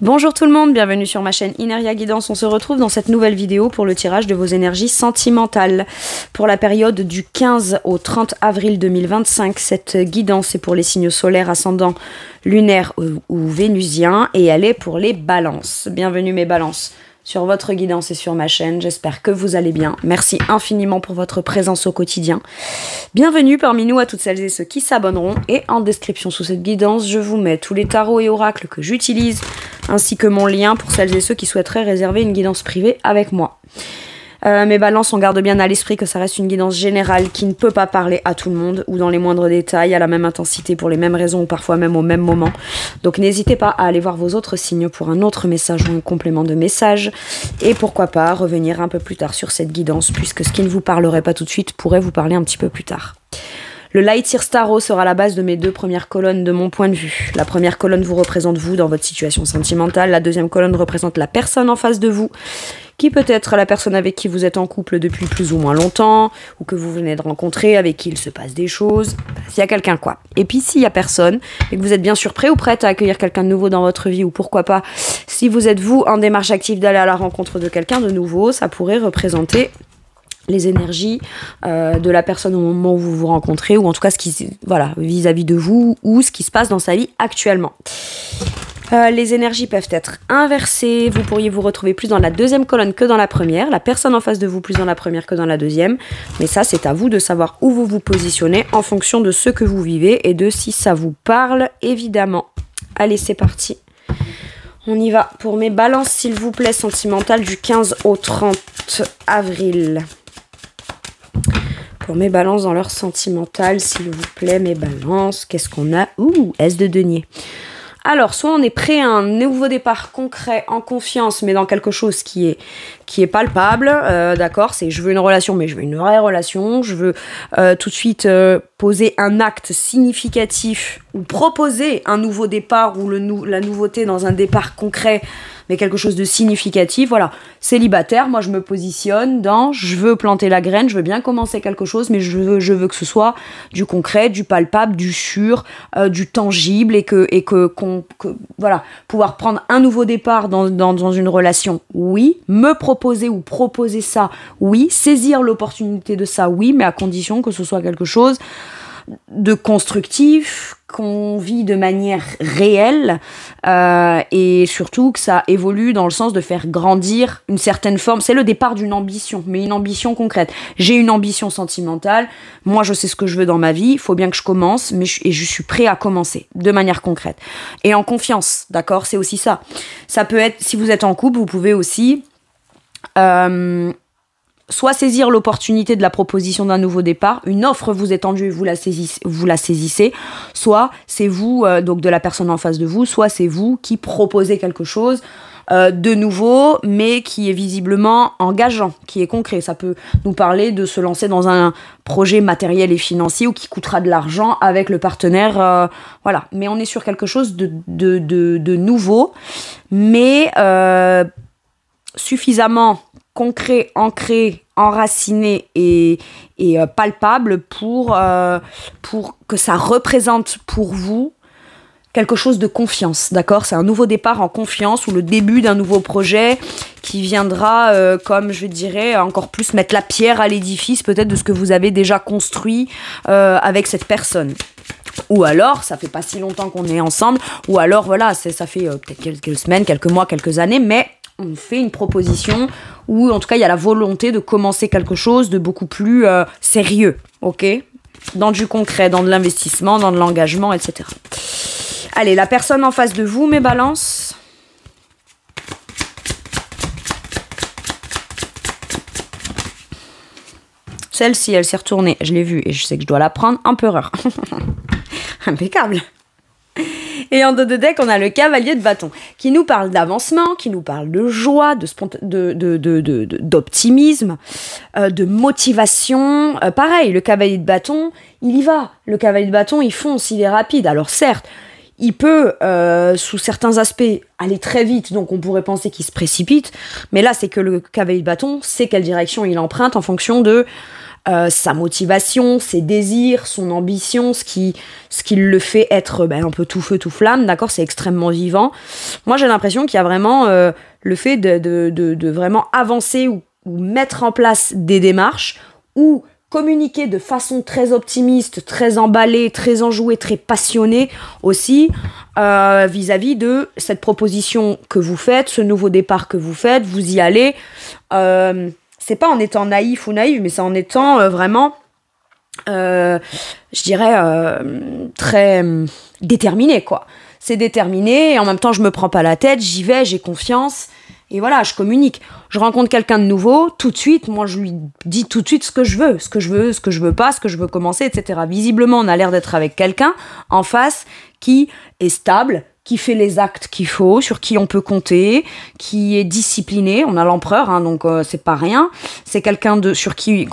Bonjour tout le monde, bienvenue sur ma chaîne Ineria Guidance. On se retrouve dans cette nouvelle vidéo pour le tirage de vos énergies sentimentales. Pour la période du 15 au 30 avril 2025, cette guidance est pour les signes solaires, ascendants, lunaires ou vénusiens et elle est pour les balances. Bienvenue mes balances sur votre guidance et sur ma chaîne. J'espère que vous allez bien. Merci infiniment pour votre présence au quotidien. Bienvenue parmi nous à toutes celles et ceux qui s'abonneront. Et en description sous cette guidance, je vous mets tous les tarots et oracles que j'utilise, ainsi que mon lien pour celles et ceux qui souhaiteraient réserver une guidance privée avec moi. Mes balances, on garde bien à l'esprit que ça reste une guidance générale qui ne peut pas parler à tout le monde ou dans les moindres détails, à la même intensité, pour les mêmes raisons ou parfois même au même moment. Donc n'hésitez pas à aller voir vos autres signes pour un autre message ou un complément de message. Et pourquoi pas revenir un peu plus tard sur cette guidance, puisque ce qui ne vous parlerait pas tout de suite pourrait vous parler un petit peu plus tard. Le Light Year Tarot sera la base de mes deux premières colonnes de mon point de vue. La première colonne vous représente vous dans votre situation sentimentale. La deuxième colonne représente la personne en face de vous, qui peut être la personne avec qui vous êtes en couple depuis plus ou moins longtemps, ou que vous venez de rencontrer, avec qui il se passe des choses. S'il y a quelqu'un quoi. Et puis s'il y a personne, et que vous êtes bien sûr prêt ou prête à accueillir quelqu'un de nouveau dans votre vie, ou pourquoi pas, si vous êtes vous en démarche active d'aller à la rencontre de quelqu'un de nouveau, ça pourrait représenter les énergies de la personne au moment où vous vous rencontrez, ou en tout cas ce qui, voilà, vis-à-vis de vous, ou ce qui se passe dans sa vie actuellement. Les énergies peuvent être inversées, vous pourriez vous retrouver plus dans la deuxième colonne que dans la première, la personne en face de vous plus dans la première que dans la deuxième, mais ça c'est à vous de savoir où vous vous positionnez en fonction de ce que vous vivez et de si ça vous parle évidemment. Allez, c'est parti. On y va pour mes balances s'il vous plaît sentimentales du 15 au 30 avril. Pour mes balances dans leur sentimental, s'il vous plaît, mes balances, qu'est-ce qu'on a? Ouh, S de denier. Alors, soit on est prêt à un nouveau départ concret, en confiance, mais dans quelque chose qui est palpable, d'accord, c'est je veux une relation, mais je veux une vraie relation, je veux tout de suite poser un acte significatif ou proposer un nouveau départ ou la nouveauté dans un départ concret, mais quelque chose de significatif, voilà. Célibataire, moi je me positionne dans je veux planter la graine, je veux bien commencer quelque chose, mais je veux que ce soit du concret, du palpable, du sûr, du tangible, et que voilà, pouvoir prendre un nouveau départ dans une relation, oui, me proposer ou proposer ça, oui, saisir l'opportunité de ça, oui, mais à condition que ce soit quelque chose de constructif, qu'on vit de manière réelle, et surtout que ça évolue dans le sens de faire grandir une certaine forme. C'est le départ d'une ambition, mais une ambition concrète. J'ai une ambition sentimentale, moi je sais ce que je veux dans ma vie, il faut bien que je commence, et je suis prêt à commencer de manière concrète. Et en confiance, d'accord, c'est aussi ça. Ça peut être, si vous êtes en couple, vous pouvez aussi soit saisir l'opportunité de la proposition d'un nouveau départ, une offre vous est tendue et vous la saisissez, soit c'est vous, donc de la personne en face de vous, soit c'est vous qui proposez quelque chose de nouveau, mais qui est visiblement engageant, qui est concret. Ça peut nous parler de se lancer dans un projet matériel et financier ou qui coûtera de l'argent avec le partenaire, voilà. Mais on est sur quelque chose de nouveau, mais suffisamment concret, ancré, enraciné et palpable pour que ça représente pour vous quelque chose de confiance, d'accord? C'est un nouveau départ en confiance ou le début d'un nouveau projet qui viendra, comme je dirais, encore plus mettre la pierre à l'édifice peut-être de ce que vous avez déjà construit avec cette personne. Ou alors, ça fait pas si longtemps qu'on est ensemble, ou alors voilà, ça fait peut-être quelques semaines, quelques mois, quelques années, mais on fait une proposition où en tout cas il y a la volonté de commencer quelque chose de beaucoup plus sérieux, ok? Dans du concret, dans de l'investissement, dans de l'engagement, etc. Allez, la personne en face de vous, mes balances. Celle-ci, elle s'est retournée, je l'ai vue et je sais que je dois la prendre. Empereur. Impeccable. Et en dos de deck, on a le cavalier de bâton, qui nous parle d'avancement, qui nous parle de joie, d'optimisme, de motivation. Pareil, le cavalier de bâton, il y va. Le cavalier de bâton, il fonce, il est rapide. Alors certes, il peut, sous certains aspects, aller très vite, donc on pourrait penser qu'il se précipite. Mais là, c'est que le cavalier de bâton sait quelle direction il emprunte en fonction de sa motivation, ses désirs, son ambition, ce qui le fait être un peu tout feu, tout flamme, d'accord, c'est extrêmement vivant. Moi, j'ai l'impression qu'il y a vraiment le fait de vraiment avancer ou mettre en place des démarches ou communiquer de façon très optimiste, très emballée, très enjouée, très passionnée aussi vis-à-vis de cette proposition que vous faites, ce nouveau départ que vous faites, vous y allez. C'est pas en étant naïf ou naïve, mais c'est en étant vraiment, je dirais, très déterminé, quoi. C'est déterminé et en même temps, je me prends pas la tête, j'y vais, j'ai confiance. Et voilà, je communique. Je rencontre quelqu'un de nouveau, tout de suite, moi je lui dis tout de suite ce que je veux pas, ce que je veux commencer, etc. Visiblement, on a l'air d'être avec quelqu'un en face qui est stable, qui fait les actes qu'il faut, sur qui on peut compter, qui est discipliné. On a l'empereur, hein, donc c'est pas rien. C'est quelqu'un sur qui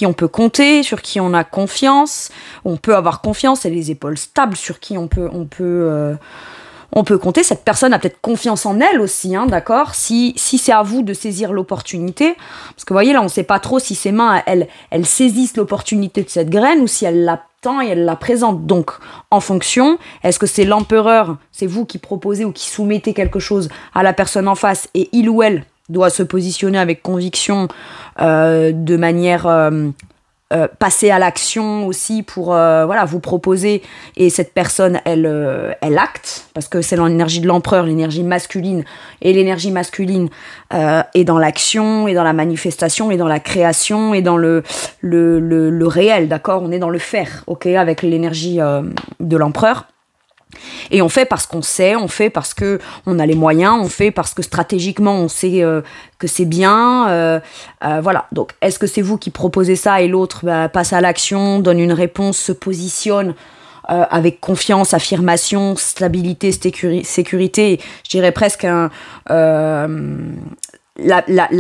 on peut compter, sur qui on a confiance. On peut avoir confiance et les épaules stables, sur qui on peut compter. Cette personne a peut-être confiance en elle aussi, hein, d'accord, si c'est à vous de saisir l'opportunité. Parce que vous voyez, là, on ne sait pas trop si ses mains, elles saisissent l'opportunité de cette graine ou si elle l'attend et elle la présente. Donc, en fonction, est-ce que c'est l'empereur, c'est vous qui proposez ou qui soumettez quelque chose à la personne en face et il ou elle doit se positionner avec conviction de manière... passer à l'action aussi pour vous proposer et cette personne elle acte parce que c'est l'énergie de l'empereur, l'énergie masculine et l'énergie masculine est dans l'action et dans la manifestation et dans la création et dans le réel, d'accord, on est dans le faire, ok, avec l'énergie de l'empereur. Et on fait parce qu'on sait, on fait parce que on a les moyens, on fait parce que stratégiquement on sait que c'est bien. Voilà. Donc, est-ce que c'est vous qui proposez ça et l'autre passe à l'action, donne une réponse, se positionne avec confiance, affirmation, stabilité, sécurité. Je dirais presque la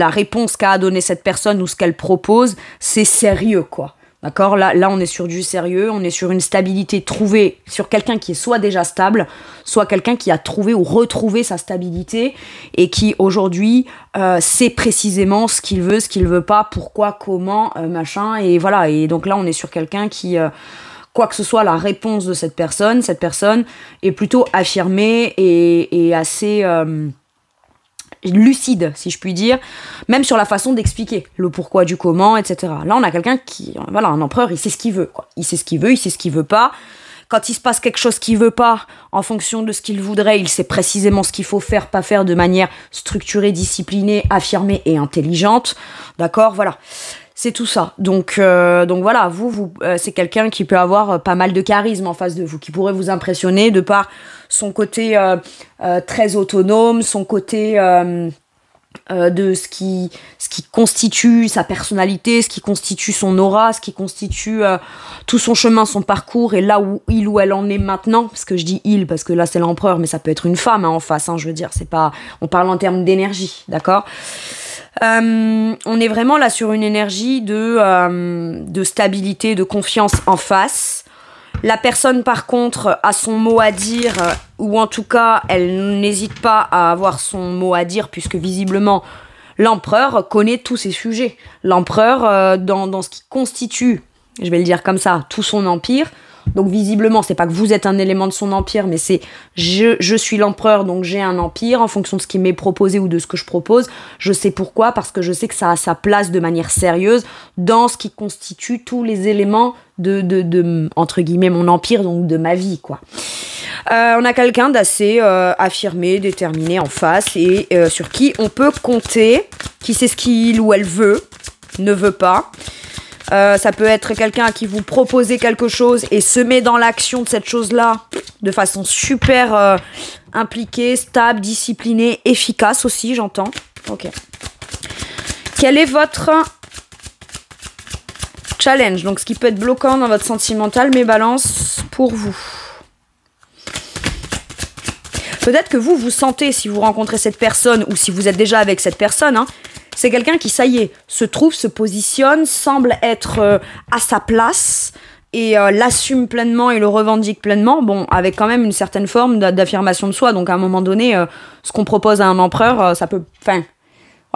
réponse qu'a donné cette personne ou ce qu'elle propose, c'est sérieux, quoi. D'accord, là, on est sur du sérieux, on est sur une stabilité trouvée, sur quelqu'un qui est soit déjà stable, soit quelqu'un qui a trouvé ou retrouvé sa stabilité et qui aujourd'hui sait précisément ce qu'il veut pas, pourquoi, comment, machin. Et voilà, et donc là, on est sur quelqu'un qui, quoi que ce soit la réponse de cette personne est plutôt affirmée et assez... lucide, si je puis dire, même sur la façon d'expliquer le pourquoi du comment, etc. Là, on a quelqu'un qui, voilà, un empereur, il sait ce qu'il veut, quoi. Il sait ce qu'il veut pas. Quand il se passe quelque chose qu'il veut pas, en fonction de ce qu'il voudrait, il sait précisément ce qu'il faut faire, pas faire de manière structurée, disciplinée, affirmée et intelligente. D'accord, voilà. C'est tout ça. Donc voilà, vous c'est quelqu'un qui peut avoir pas mal de charisme en face de vous, qui pourrait vous impressionner de par son côté très autonome, son côté de ce qui constitue sa personnalité, ce qui constitue son aura, ce qui constitue tout son chemin, son parcours et là où il ou elle en est maintenant. Parce que je dis il parce que là c'est l'empereur, mais ça peut être une femme en face. Je veux dire, c'est pas, on parle en termes d'énergie, d'accord. On est vraiment là sur une énergie de stabilité, de confiance en face. La personne, par contre, a son mot à dire, ou en tout cas, elle n'hésite pas à avoir son mot à dire, puisque visiblement, l'empereur connaît tous ses sujets. L'empereur, dans ce qui constitue, je vais le dire comme ça, tout son empire. Donc visiblement, c'est pas que vous êtes un élément de son empire, mais c'est je suis l'empereur, donc j'ai un empire en fonction de ce qui m'est proposé ou de ce que je propose. Je sais pourquoi, parce que je sais que ça a sa place de manière sérieuse dans ce qui constitue tous les éléments de entre guillemets mon empire, donc de ma vie, quoi. On a quelqu'un d'assez affirmé, déterminé en face et sur qui on peut compter, qui sait ce qu'il ou elle ne veut pas. Ça peut être quelqu'un à qui vous proposez quelque chose et se met dans l'action de cette chose-là de façon super impliquée, stable, disciplinée, efficace aussi, j'entends. Ok. Quel est votre challenge? Donc, ce qui peut être bloquant dans votre sentimental, mes balances, pour vous. Peut-être que vous sentez, si vous rencontrez cette personne ou si vous êtes déjà avec cette personne, c'est quelqu'un qui, ça y est, se trouve, se positionne, semble être à sa place et l'assume pleinement et le revendique pleinement, bon, avec quand même une certaine forme d'affirmation de soi. Donc, à un moment donné, ce qu'on propose à un empereur, ça peut... Enfin,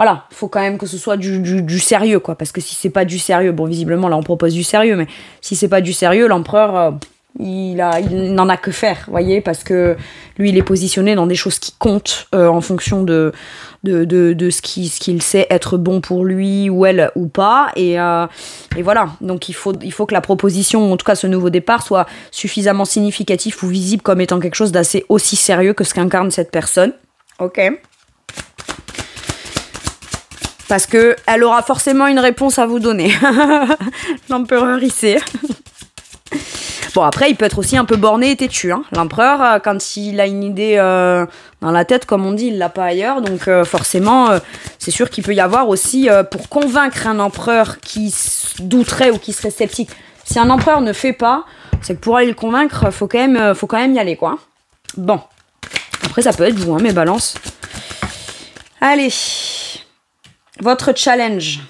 voilà, faut quand même que ce soit du sérieux, quoi. Parce que si c'est pas du sérieux, bon, visiblement, là, on propose du sérieux, mais si c'est pas du sérieux, l'empereur, il n'en a que faire, vous voyez, parce que lui, il est positionné dans des choses qui comptent en fonction de ce qu'il sait être bon pour lui ou elle ou pas. Et voilà, donc il faut que la proposition, en tout cas ce nouveau départ, soit suffisamment significatif ou visible comme étant quelque chose d'assez aussi sérieux que ce qu'incarne cette personne. Ok. Parce qu'elle aura forcément une réponse à vous donner. L'empereur, il sait. Bon, après, il peut être aussi un peu borné et têtu. Hein. L'empereur, quand il a une idée dans la tête, comme on dit, il l'a pas ailleurs. Donc, forcément, c'est sûr qu'il peut y avoir aussi, pour convaincre un empereur qui douterait ou qui serait sceptique, si un empereur ne fait pas, c'est que pour aller le convaincre, faut quand même y aller, quoi. Bon. Après, ça peut être vous, hein, mes balances. Allez. Votre challenge,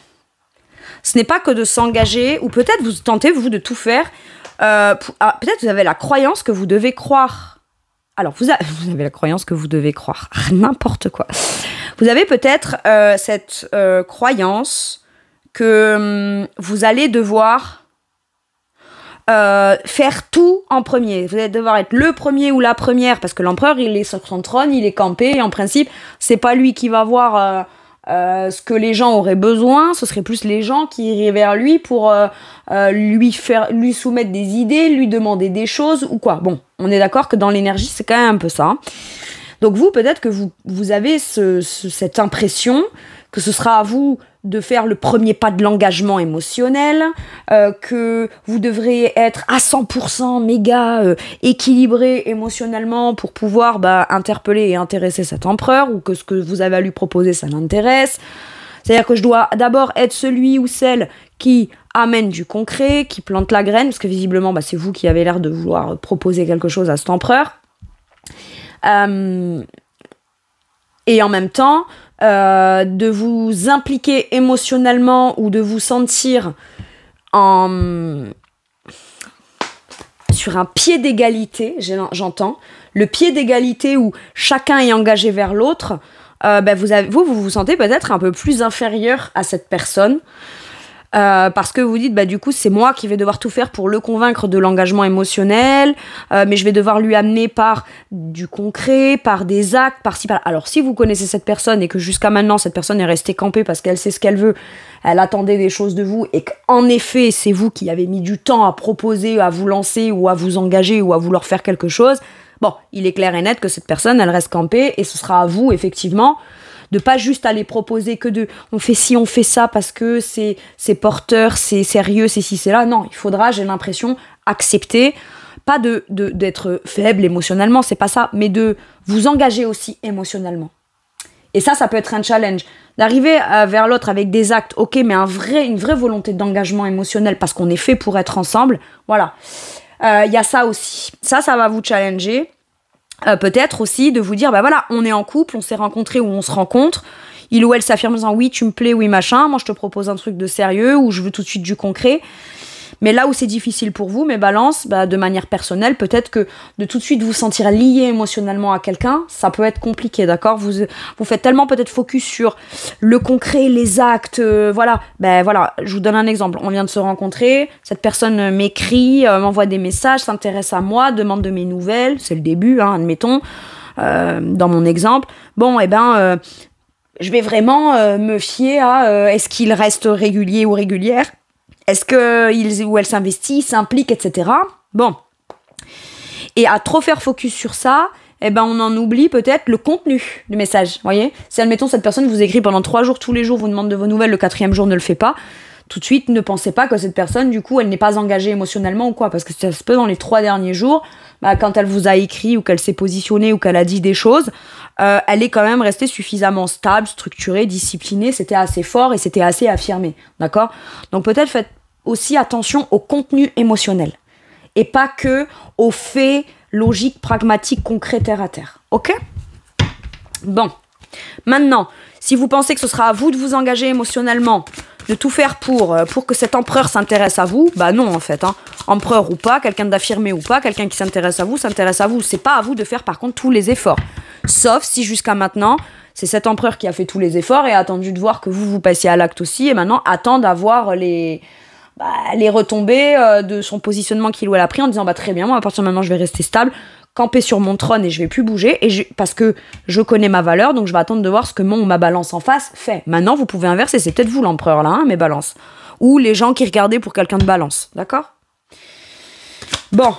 ce n'est pas que de s'engager, ou peut-être vous tentez, vous, de tout faire. Peut-être vous avez la croyance que vous devez croire. Alors, vous avez la croyance que vous devez croire. N'importe quoi. Vous avez peut-être cette croyance que vous allez devoir faire tout en premier. Vous allez devoir être le premier ou la première, parce que l'empereur, il est sur son trône, il est campé, et en principe, c'est pas lui qui va voir... ce que les gens auraient besoin, ce serait plus les gens qui iraient vers lui pour lui soumettre des idées, lui demander des choses ou quoi. Bon, on est d'accord que dans l'énergie, c'est quand même un peu ça. Donc vous, peut-être que vous avez cette impression que ce sera à vous de faire le premier pas de l'engagement émotionnel, que vous devrez être à 100% méga équilibré émotionnellement pour pouvoir interpeller et intéresser cet empereur, ou que ce que vous avez à lui proposer, ça l'intéresse. C'est-à-dire que je dois d'abord être celui ou celle qui amène du concret, qui plante la graine, parce que visiblement, c'est vous qui avez l'air de vouloir proposer quelque chose à cet empereur. Et en même temps, de vous impliquer émotionnellement ou de vous sentir sur un pied d'égalité, j'entends, le pied d'égalité où chacun est engagé vers l'autre, vous sentez peut-être un peu plus inférieur à cette personne. Parce que vous dites, du coup, c'est moi qui vais devoir tout faire pour le convaincre de l'engagement émotionnel, mais je vais devoir lui amener par du concret, par des actes, par-ci, par-là. Alors, si vous connaissez cette personne et que jusqu'à maintenant, cette personne est restée campée parce qu'elle sait ce qu'elle veut, elle attendait des choses de vous, et qu'en effet, c'est vous qui avez mis du temps à proposer, à vous lancer, ou à vous engager, ou à vouloir faire quelque chose, bon, il est clair et net que cette personne, elle reste campée, et ce sera à vous, effectivement, de pas juste aller proposer que on fait ci, on fait ça parce que c'est porteur, c'est sérieux, c'est ci, c'est là. Non, il faudra, j'ai l'impression, accepter, pas d'être faible émotionnellement, c'est pas ça, mais de vous engager aussi émotionnellement. Et ça peut être un challenge. D'arriver vers l'autre avec des actes, ok, mais une vraie volonté d'engagement émotionnel parce qu'on est fait pour être ensemble. Voilà. Y a ça aussi. Ça va vous challenger. Peut-être aussi de vous dire, voilà, on est en couple, on s'est rencontrés ou on se rencontre, il ou elle s'affirme en disant oui, tu me plais, oui, machin, moi je te propose un truc de sérieux ou je veux tout de suite du concret. Mais là où c'est difficile pour vous, mes balances, de manière personnelle, peut-être que de tout de suite vous sentir lié émotionnellement à quelqu'un, ça peut être compliqué, d'accord ? Vous faites tellement peut-être focus sur le concret, les actes, voilà. Voilà, je vous donne un exemple. On vient de se rencontrer, cette personne m'écrit, m'envoie des messages, s'intéresse à moi, demande de mes nouvelles, c'est le début, admettons, dans mon exemple. Bon, je vais vraiment me fier à est-ce qu'il reste régulier ou régulière ? Est-ce qu'il ou elle s'investit, s'implique, etc. Bon. Et à trop faire focus sur ça, on en oublie peut-être le contenu du message. Vous voyez ? Si, admettons, cette personne vous écrit pendant 3 jours, tous les jours, vous demande de vos nouvelles, le 4e jour ne le fait pas, tout de suite, ne pensez pas que cette personne, du coup, elle n'est pas engagée émotionnellement ou quoi. Parce que ça se peut dans les 3 derniers jours, quand elle vous a écrit ou qu'elle s'est positionnée ou qu'elle a dit des choses, elle est quand même restée suffisamment stable, structurée, disciplinée, c'était assez fort et c'était assez affirmé. D'accord ? Donc peut-être faites aussi attention au contenu émotionnel et pas que aux faits logiques, pragmatiques, concrets, terre à terre. Ok ? Bon. Maintenant, si vous pensez que ce sera à vous de vous engager émotionnellement, de tout faire pour que cet empereur s'intéresse à vous, non en fait. Empereur ou pas, quelqu'un d'affirmé ou pas, quelqu'un qui s'intéresse à vous. C'est pas à vous de faire par contre tous les efforts. Sauf si jusqu'à maintenant, C'est cet empereur qui a fait tous les efforts et a attendu de voir que vous passiez à l'acte aussi, et maintenant attend d'avoir les retombées de son positionnement qu'il ou elle a pris en disant très bien, moi à partir de maintenant je vais rester stable, camper sur mon trône et je vais plus bouger parce que je connais ma valeur, donc je vais attendre de voir ce que ma balance en face fait. Maintenant vous pouvez inverser, c'est peut-être vous l'empereur là, hein, mes balances. Ou les gens qui regardaient pour quelqu'un de balance, d'accord? Bon,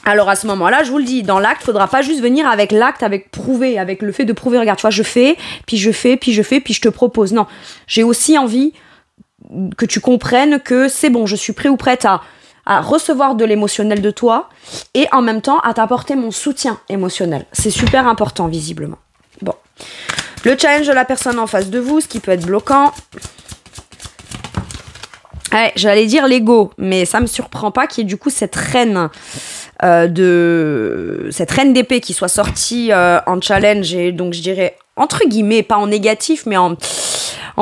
alors à ce moment-là, je vous le dis, dans l'acte, faudra pas juste venir avec l'acte, avec prouver, avec le fait de prouver, regarde, tu vois, je fais, puis je te propose. Non, j'ai aussi envie que tu comprennes que c'est bon, je suis prêt ou prête à recevoir de l'émotionnel de toi et en même temps à t'apporter mon soutien émotionnel. C'est super important, visiblement. Bon. Le challenge de la personne en face de vous, ce qui peut être bloquant. Ouais, j'allais dire l'ego, mais ça me surprend pas qu'il y ait du coup cette reine d'épée qui soit sortie en challenge, et donc je dirais entre guillemets, pas en négatif, mais en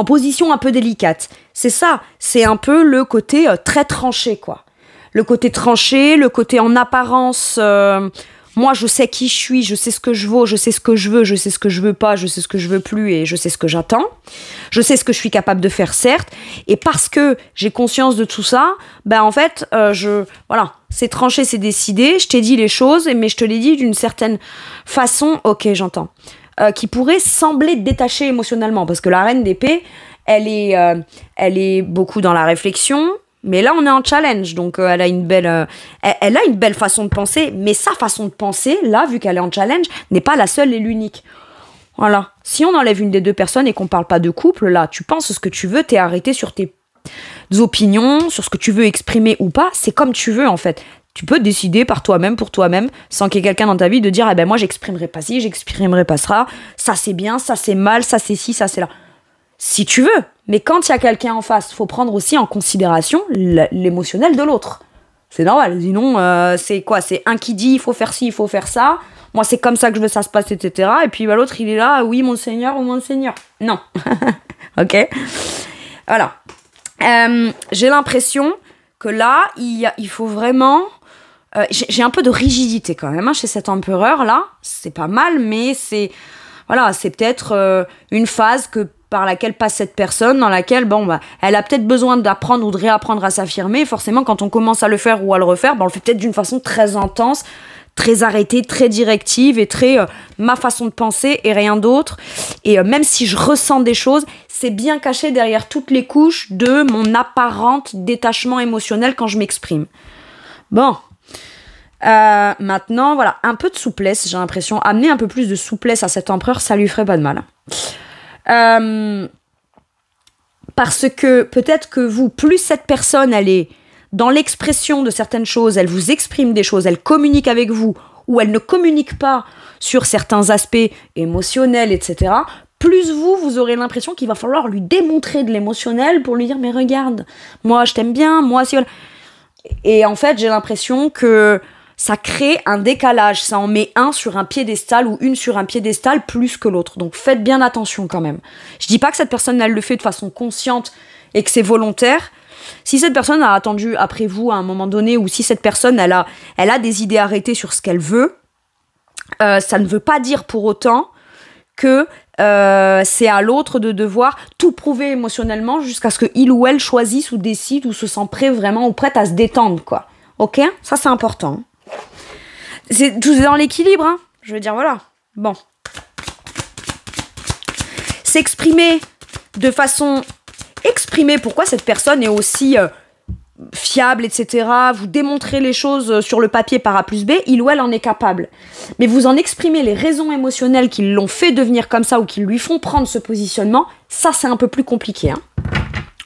position un peu délicate. C'est ça, c'est un peu le côté très tranché, quoi. Le côté tranché, le côté en apparence, moi je sais qui je suis, je sais ce que je vaux, je sais ce que je veux, je sais ce que je veux pas, je sais ce que je veux plus et je sais ce que j'attends. Je sais ce que je suis capable de faire, certes, et parce que j'ai conscience de tout ça, en fait, voilà, c'est tranché, c'est décidé, je t'ai dit les choses, mais je te l'ai dit d'une certaine façon, ok, j'entends, qui pourrait sembler détachée émotionnellement, parce que la reine d'épée, elle est beaucoup dans la réflexion. Mais là, on est en challenge, donc elle a une belle façon de penser, mais sa façon de penser, là, vu qu'elle est en challenge, n'est pas la seule et l'unique. Voilà. Si on enlève une des deux personnes et qu'on parle pas de couple, là, tu penses ce que tu veux, t'es arrêté sur tes opinions, sur ce que tu veux exprimer ou pas, c'est comme tu veux, en fait. Tu peux décider par toi-même, pour toi-même, sans qu'il y ait quelqu'un dans ta vie de dire, moi, j'exprimerai pas ci, j'exprimerai pas ça c'est bien, ça c'est mal, ça c'est ci, ça c'est là. Si tu veux, mais quand il y a quelqu'un en face, faut prendre aussi en considération l'émotionnel de l'autre. C'est normal, sinon c'est quoi? C'est un qui dit il faut faire ci, il faut faire ça, moi c'est comme ça que je veux ça se passe, etc. Et puis l'autre il est là, oui monseigneur ou monseigneur. Non. Ok. Voilà. J'ai l'impression que là, il faut vraiment... j'ai un peu de rigidité quand même chez cet empereur là, c'est pas mal, mais c'est peut-être une phase par laquelle passe cette personne, dans laquelle, elle a peut-être besoin d'apprendre ou de réapprendre à s'affirmer. Forcément, quand on commence à le faire ou à le refaire, on le fait peut-être d'une façon très intense, très arrêtée, très directive et très ma façon de penser et rien d'autre. Et même si je ressens des choses, c'est bien caché derrière toutes les couches de mon apparente détachement émotionnel quand je m'exprime. Bon. Maintenant, voilà, un peu de souplesse, j'ai l'impression. Amener un peu plus de souplesse à cet empereur, ça lui ferait pas de mal. Parce que peut-être que vous, plus cette personne, elle est dans l'expression de certaines choses, elle vous exprime des choses, elle communique avec vous, ou elle ne communique pas sur certains aspects émotionnels, etc., plus vous aurez l'impression qu'il va falloir lui démontrer de l'émotionnel pour lui dire « mais regarde, moi je t'aime bien, moi si... » Et en fait, j'ai l'impression que ça crée un décalage, ça en met un sur un piédestal ou une sur un piédestal plus que l'autre. Donc faites bien attention quand même. Je dis pas que cette personne, elle le fait de façon consciente et que c'est volontaire. Si cette personne a attendu après vous à un moment donné, ou si cette personne, elle a des idées arrêtées sur ce qu'elle veut, ça ne veut pas dire pour autant que c'est à l'autre de devoir tout prouver émotionnellement jusqu'à ce qu'il ou elle choisisse ou décide ou se sent prêt vraiment ou prête à se détendre, quoi. Ok ? Ça, c'est important. Tout est dans l'équilibre, hein. Je veux dire, voilà. Bon. S'exprimer de façon... Exprimer pourquoi cette personne est aussi fiable, etc. Vous démontrez les choses sur le papier par A plus B, il ou elle en est capable. Mais vous en exprimez les raisons émotionnelles qui l'ont fait devenir comme ça ou qui lui font prendre ce positionnement, ça, c'est un peu plus compliqué, hein.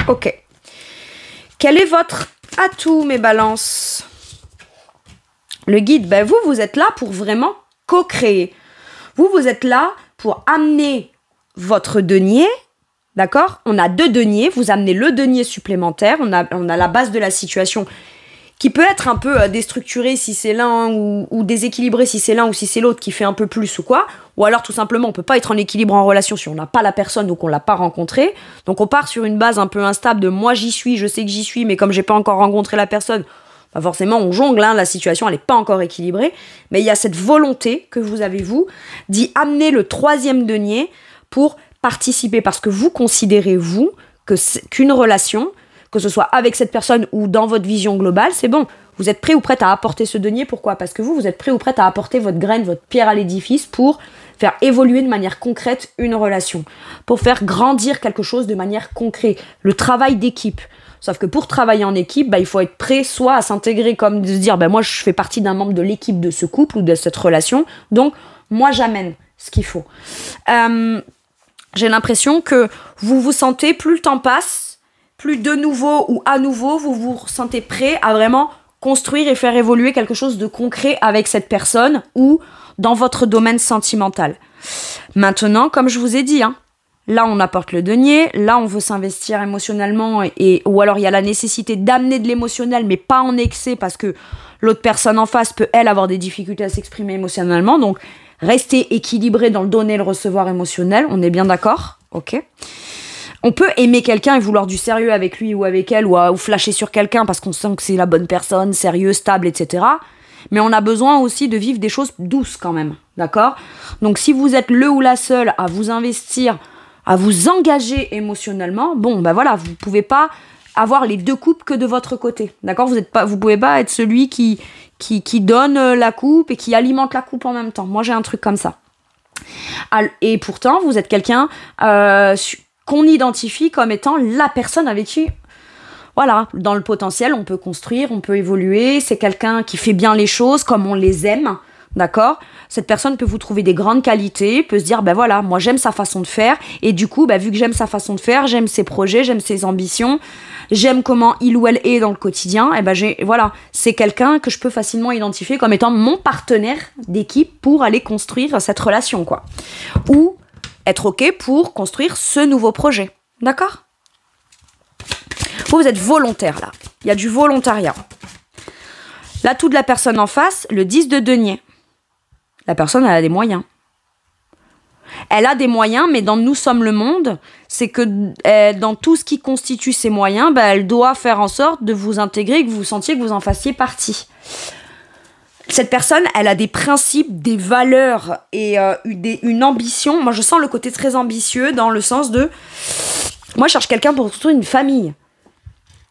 Ok. Quel est votre atout, mes balances ? Le guide, vous êtes là pour vraiment co-créer. Vous êtes là pour amener votre denier, d'accord ? On a 2 deniers, vous amenez le denier supplémentaire, on a la base de la situation qui peut être un peu déstructurée si c'est l'un ou déséquilibrée si c'est l'un ou si c'est l'autre qui fait un peu plus ou quoi. Ou alors tout simplement on peut pas être en équilibre en relation si on n'a pas la personne ou qu'on l'a pas rencontrée. Donc on part sur une base un peu instable de moi j'y suis, je sais que j'y suis, mais comme j'ai pas encore rencontré la personne, Pas forcément, on jongle, hein, la situation, elle n'est pas encore équilibrée, mais il y a cette volonté que vous avez, vous, d'y amener le 3e denier pour participer, parce que vous considérez, vous, qu'une relation, que ce soit avec cette personne ou dans votre vision globale, c'est bon. Vous êtes prêt ou prête à apporter ce denier. Pourquoi? Parce que vous êtes prêt ou prête à apporter votre graine, votre pierre à l'édifice pour faire évoluer de manière concrète une relation, pour faire grandir quelque chose de manière concrète. Le travail d'équipe. Sauf que pour travailler en équipe, il faut être prêt soit à s'intégrer, comme de se dire, moi je fais partie d'un membre de l'équipe de ce couple ou de cette relation, donc moi j'amène ce qu'il faut. J'ai l'impression que vous vous sentez, plus le temps passe, plus de nouveau ou à nouveau, vous vous sentez prêt à vraiment construire et faire évoluer quelque chose de concret avec cette personne ou dans votre domaine sentimental. Maintenant, comme je vous ai dit, là on apporte le denier, là on veut s'investir émotionnellement ou alors il y a la nécessité d'amener de l'émotionnel mais pas en excès parce que l'autre personne en face peut elle avoir des difficultés à s'exprimer émotionnellement, donc rester équilibré dans le donner et le recevoir émotionnel, on est bien d'accord? Ok. On peut aimer quelqu'un et vouloir du sérieux avec lui ou avec elle ou flasher sur quelqu'un parce qu'on sent que c'est la bonne personne, sérieux, stable, etc. Mais on a besoin aussi de vivre des choses douces quand même, d'accord? Donc si vous êtes le ou la seule à vous investir, à vous engager émotionnellement, voilà, vous pouvez pas avoir les deux coupes que de votre côté, d'accord? Vous pouvez pas être celui qui donne la coupe et qui alimente la coupe en même temps. Moi j'ai un truc comme ça. Et pourtant vous êtes quelqu'un qu'on identifie comme étant la personne avec qui, voilà, dans le potentiel, on peut construire, on peut évoluer. C'est quelqu'un qui fait bien les choses comme on les aime, d'accord? Cette personne peut vous trouver des grandes qualités, peut se dire, voilà, moi j'aime sa façon de faire. Et du coup, vu que j'aime sa façon de faire, j'aime ses projets, j'aime ses ambitions, j'aime comment il ou elle est dans le quotidien, voilà, c'est quelqu'un que je peux facilement identifier comme étant mon partenaire d'équipe pour aller construire cette relation, quoi. Ou être OK pour construire ce nouveau projet. D'accord? Vous êtes volontaire, là. Il y a du volontariat. L'atout de la personne en face, le 10 de denier. La personne, elle a des moyens. Elle a des moyens, mais dans Nous sommes le monde, c'est que dans tout ce qui constitue ses moyens, elle doit faire en sorte de vous intégrer, que vous sentiez que vous en fassiez partie. Cette personne, elle a des principes, des valeurs et une ambition. Moi, je sens le côté très ambitieux dans le sens de... Moi, je cherche quelqu'un pour construire une famille.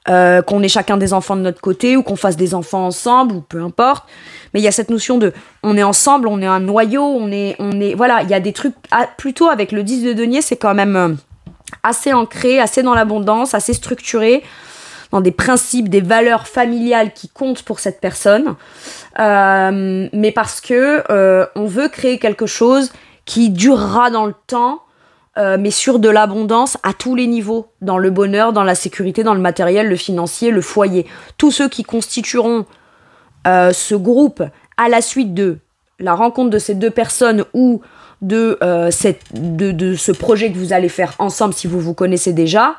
Qu'on ait chacun des enfants de notre côté ou qu'on fasse des enfants ensemble ou peu importe. Mais il y a cette notion de... On est ensemble, on est un noyau, on est voilà, il y a des trucs... plutôt avec le 10 de denier, c'est quand même assez ancré, assez dans l'abondance, assez structuré, dans des principes, des valeurs familiales qui comptent pour cette personne. Mais parce que on veut créer quelque chose qui durera dans le temps, mais sur de l'abondance à tous les niveaux, dans le bonheur, dans la sécurité, dans le matériel, le financier, le foyer. Tous ceux qui constitueront ce groupe à la suite de la rencontre de ces deux personnes ou de ce projet que vous allez faire ensemble si vous vous connaissez déjà,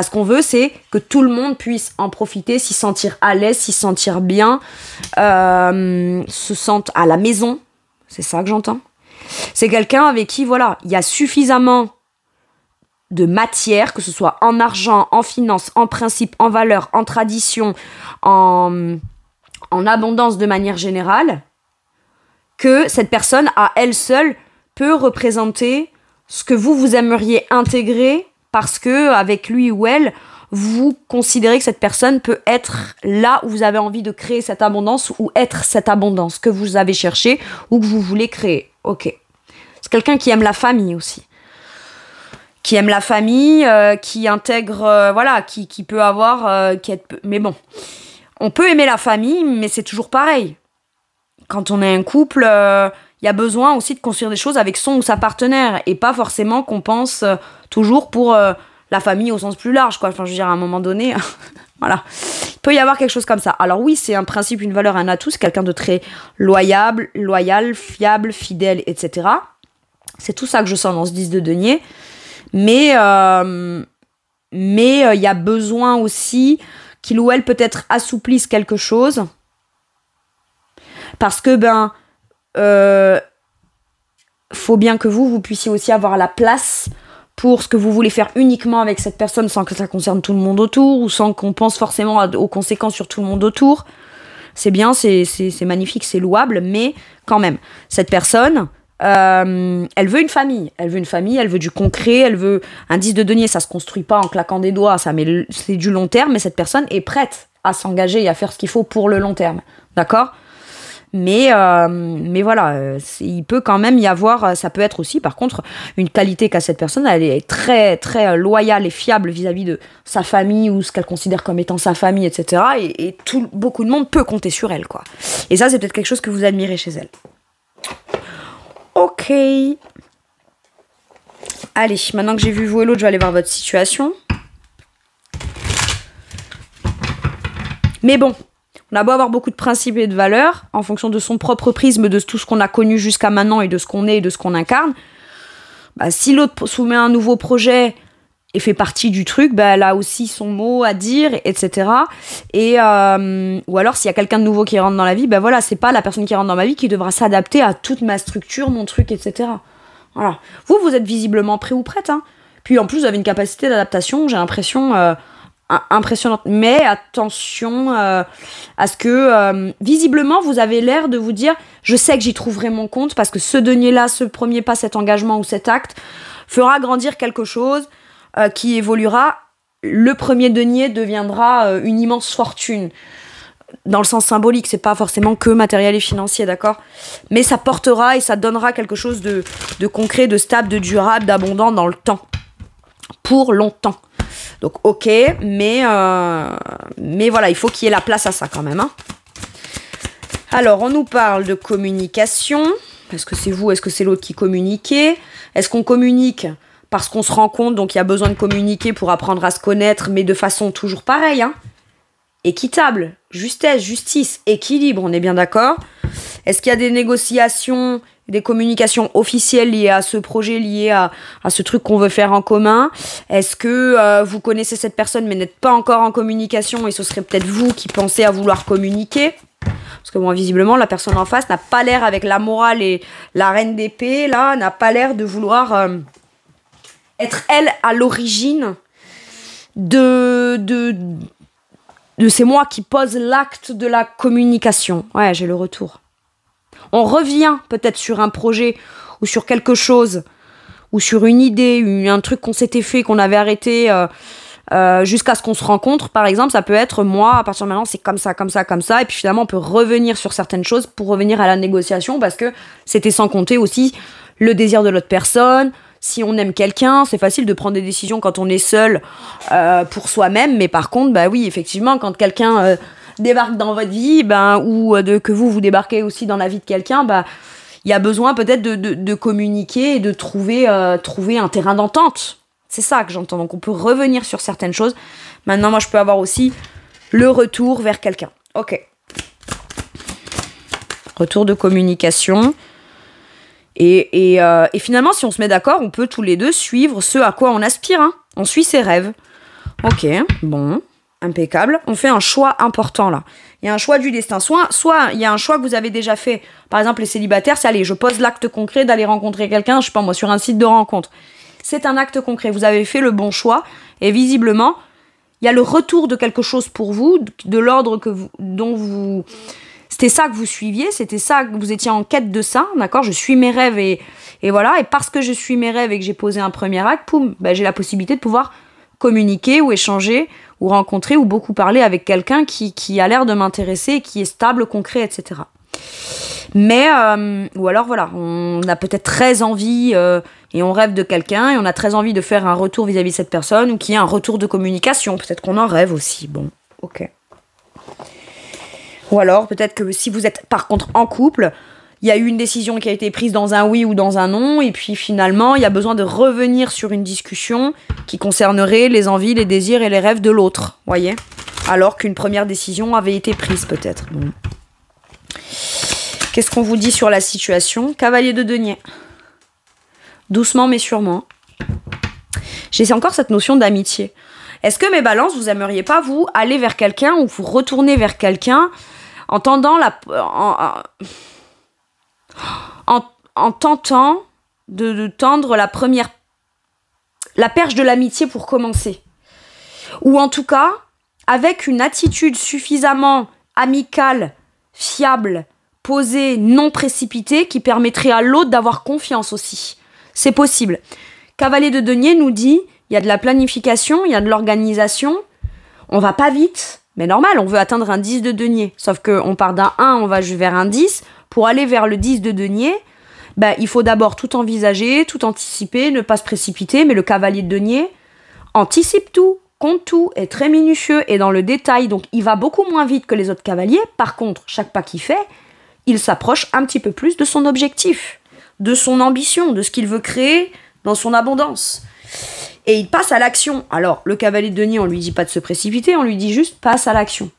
ce qu'on veut, c'est que tout le monde puisse en profiter, s'y sentir à l'aise, s'y sentir bien, se sentir à la maison. C'est ça que j'entends. C'est quelqu'un avec qui, voilà, il y a suffisamment de matière, que ce soit en argent, en finance, en principe, en valeur, en tradition, en abondance de manière générale, que cette personne, à elle seule, peut représenter ce que vous aimeriez intégrer parce que, avec lui ou elle, vous considérez que cette personne peut être là où vous avez envie de créer cette abondance ou être cette abondance que vous avez cherchée ou que vous voulez créer. Ok. C'est quelqu'un qui aime la famille aussi. Qui aime la famille, qui intègre, voilà, qui peut avoir... mais bon, on peut aimer la famille, mais c'est toujours pareil. Quand on est un couple, il y a besoin aussi de construire des choses avec son ou sa partenaire, et pas forcément qu'on pense toujours pour la famille au sens plus large, quoi. Enfin, je veux dire, à un moment donné, voilà. Il peut y avoir quelque chose comme ça. Alors oui, c'est un principe, une valeur, un atout, c'est quelqu'un de très loyal, fiable, fidèle, etc. C'est tout ça que je sens dans ce 10 de denier. Mais il y a besoin aussi qu'il ou elle peut-être assouplisse quelque chose. Parce que, faut bien que vous puissiez aussi avoir la place pour ce que vous voulez faire uniquement avec cette personne sans que ça concerne tout le monde autour ou sans qu'on pense forcément aux conséquences sur tout le monde autour. c'est bien, c'est magnifique, c'est louable, mais quand même, cette personne, elle veut une famille, elle veut du concret, elle veut un 10 de denier, ça se construit pas en claquant des doigts, c'est du long terme, mais cette personne est prête à s'engager et à faire ce qu'il faut pour le long terme, d'accord ? Mais voilà, il peut quand même y avoir, ça peut être aussi par contre une qualité qu'a cette personne, elle est très très loyale et fiable vis-à-vis de sa famille ou ce qu'elle considère comme étant sa famille, etc. Et beaucoup de monde peut compter sur elle, quoi. Et ça, c'est peut-être quelque chose que vous admirez chez elle. Ok. Allez, maintenant que j'ai vu vous et l'autre, je vais aller voir votre situation. Mais bon, on a beau avoir beaucoup de principes et de valeurs, en fonction de son propre prisme, de tout ce qu'on a connu jusqu'à maintenant et de ce qu'on est et de ce qu'on incarne, bah, si l'autre soumet un nouveau projet et fait partie du truc, bah, elle a aussi son mot à dire, etc. Et, ou alors, s'il y a quelqu'un de nouveau qui rentre dans la vie, bah voilà, c'est pas la personne qui rentre dans ma vie qui devra s'adapter à toute ma structure, mon truc, etc. Voilà. Vous êtes visiblement prêt ou prête, hein. Puis en plus, vous avez une capacité d'adaptation, j'ai l'impression... impressionnante, mais attention à ce que visiblement vous avez l'air de vous dire je sais que j'y trouverai mon compte parce que ce denier-là, ce premier pas, cet engagement ou cet acte fera grandir quelque chose qui évoluera. Le premier denier deviendra une immense fortune dans le sens symbolique, c'est pas forcément que matériel et financier, d'accord, mais ça portera et ça donnera quelque chose de concret, de stable, de durable, d'abondant dans le temps, pour longtemps. Donc ok, mais voilà, il faut qu'il y ait la place à ça quand même, hein. Alors, on nous parle de communication. Est-ce que c'est vous, est-ce que c'est l'autre qui communiquait ? Est-ce qu'on communique parce qu'on se rend compte, donc il y a besoin de communiquer pour apprendre à se connaître, mais de façon toujours pareille, hein ? Équitable, justesse, justice, équilibre, on est bien d'accord ? Est-ce qu'il y a des négociations, des communications officielles liées à ce projet, liées à ce truc qu'on veut faire en commun ? Est-ce que vous connaissez cette personne mais n'êtes pas encore en communication et ce serait peut-être vous qui pensez à vouloir communiquer ? Parce que bon, visiblement, la personne en face n'a pas l'air, avec la morale et la reine d'épée, là, n'a pas l'air de vouloir être, elle, à l'origine de c'est moi qui pose l'acte de la communication. Ouais, j'ai le retour. On revient peut-être sur un projet ou sur quelque chose ou sur une idée, un truc qu'on s'était fait, qu'on avait arrêté jusqu'à ce qu'on se rencontre. Par exemple, ça peut être moi, à partir de maintenant, c'est comme ça, comme ça, comme ça. Et puis finalement, on peut revenir sur certaines choses pour revenir à la négociation parce que c'était sans compter aussi le désir de l'autre personne. Si on aime quelqu'un, c'est facile de prendre des décisions quand on est seul pour soi-même. Mais par contre, bah oui, effectivement, quand quelqu'un débarque dans votre vie, ou que vous débarquez aussi dans la vie de quelqu'un, il y a besoin peut-être de communiquer et de trouver un terrain d'entente. C'est ça que j'entends. Donc on peut revenir sur certaines choses. Maintenant, moi, je peux avoir aussi le retour vers quelqu'un. Ok. Retour de communication. Et finalement, si on se met d'accord, on peut tous les deux suivre ce à quoi on aspire, hein. On suit ses rêves. Ok, bon, impeccable. On fait un choix important, là. Il y a un choix du destin. Soit il y a un choix que vous avez déjà fait. Par exemple, les célibataires, c'est allez, je pose l'acte concret d'aller rencontrer quelqu'un, je sais pas moi, sur un site de rencontre. C'est un acte concret. Vous avez fait le bon choix. Et visiblement, il y a le retour de quelque chose pour vous, de l'ordre dont vous... C'était ça que vous suiviez, c'était ça que vous étiez en quête de ça, d'accord ? Je suis mes rêves et voilà. Et parce que je suis mes rêves et que j'ai posé un premier acte, poum, j'ai la possibilité de pouvoir communiquer ou échanger ou rencontrer ou beaucoup parler avec quelqu'un qui a l'air de m'intéresser, qui est stable, concret, etc. Mais, ou alors voilà, on a peut-être très envie et on rêve de quelqu'un et on a très envie de faire un retour vis-à-vis de cette personne ou qu'il y ait un retour de communication. Peut-être qu'on en rêve aussi. Bon, ok. Ou alors, peut-être que si vous êtes par contre en couple, il y a eu une décision qui a été prise dans un oui ou dans un non, et puis finalement, il y a besoin de revenir sur une discussion qui concernerait les envies, les désirs et les rêves de l'autre, voyez ? Alors qu'une première décision avait été prise, peut-être. Bon. Qu'est-ce qu'on vous dit sur la situation ? Cavalier de denier. Doucement mais sûrement. J'ai encore cette notion d'amitié. Est-ce que mes balances, vous aimeriez pas, vous, aller vers quelqu'un ou vous retourner vers quelqu'un en tendant en tentant de tendre la perche de l'amitié pour commencer. Ou en tout cas, avec une attitude suffisamment amicale fiable, posé, non précipité, qui permettrait à l'autre d'avoir confiance aussi. C'est possible. Cavalier de denier nous dit, il y a de la planification, il y a de l'organisation, on va pas vite, mais normal, on veut atteindre un 10 de denier. Sauf qu'on part d'un 1, on va vers un 10. Pour aller vers le 10 de denier, il faut d'abord tout envisager, tout anticiper, ne pas se précipiter, mais le cavalier de denier anticipe tout, compte tout, est très minutieux et dans le détail, donc il va beaucoup moins vite que les autres cavaliers. Par contre, chaque pas qu'il fait, il s'approche un petit peu plus de son objectif, de son ambition, de ce qu'il veut créer dans son abondance. Et il passe à l'action. Alors, le cavalier de denier, on lui dit pas de se précipiter, on lui dit juste passe à l'action.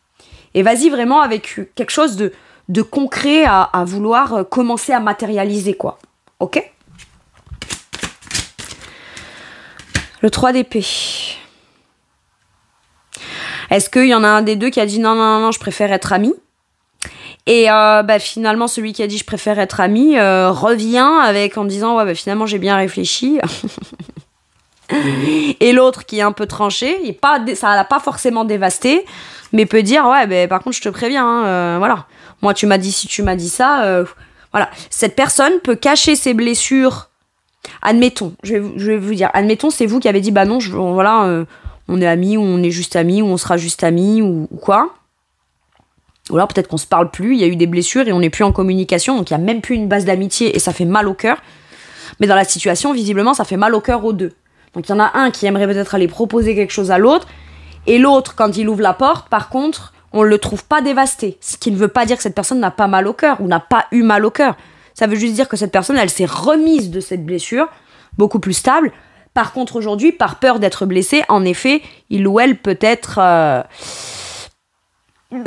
Et vas-y vraiment avec quelque chose de concret à vouloir commencer à matérialiser, quoi. Ok ? Le 3 d'épée. Est-ce qu'il y en a un des deux qui a dit non, je préfère être ami ? Et finalement, celui qui a dit je préfère être ami revient en disant finalement j'ai bien réfléchi. Et l'autre qui est un peu tranché, ça l'a pas forcément dévasté, mais peut dire par contre je te préviens, voilà. Moi tu m'as dit ci, tu m'as dit ça, voilà. Cette personne peut cacher ses blessures. Admettons, je vais vous dire, admettons c'est vous qui avez dit non, on est amis ou on est juste amis ou on sera juste amis ou quoi. Ou alors peut-être qu'on se parle plus, il y a eu des blessures et on n'est plus en communication, donc il y a même plus une base d'amitié et ça fait mal au cœur. Mais dans la situation, visiblement, ça fait mal au cœur aux deux. Donc il y en a un qui aimerait peut-être aller proposer quelque chose à l'autre, et l'autre, quand il ouvre la porte, par contre, on ne le trouve pas dévasté. Ce qui ne veut pas dire que cette personne n'a pas mal au cœur, ou n'a pas eu mal au cœur. Ça veut juste dire que cette personne, elle s'est remise de cette blessure, beaucoup plus stable. Par contre, aujourd'hui, par peur d'être blessée, en effet, il ou elle peut-être...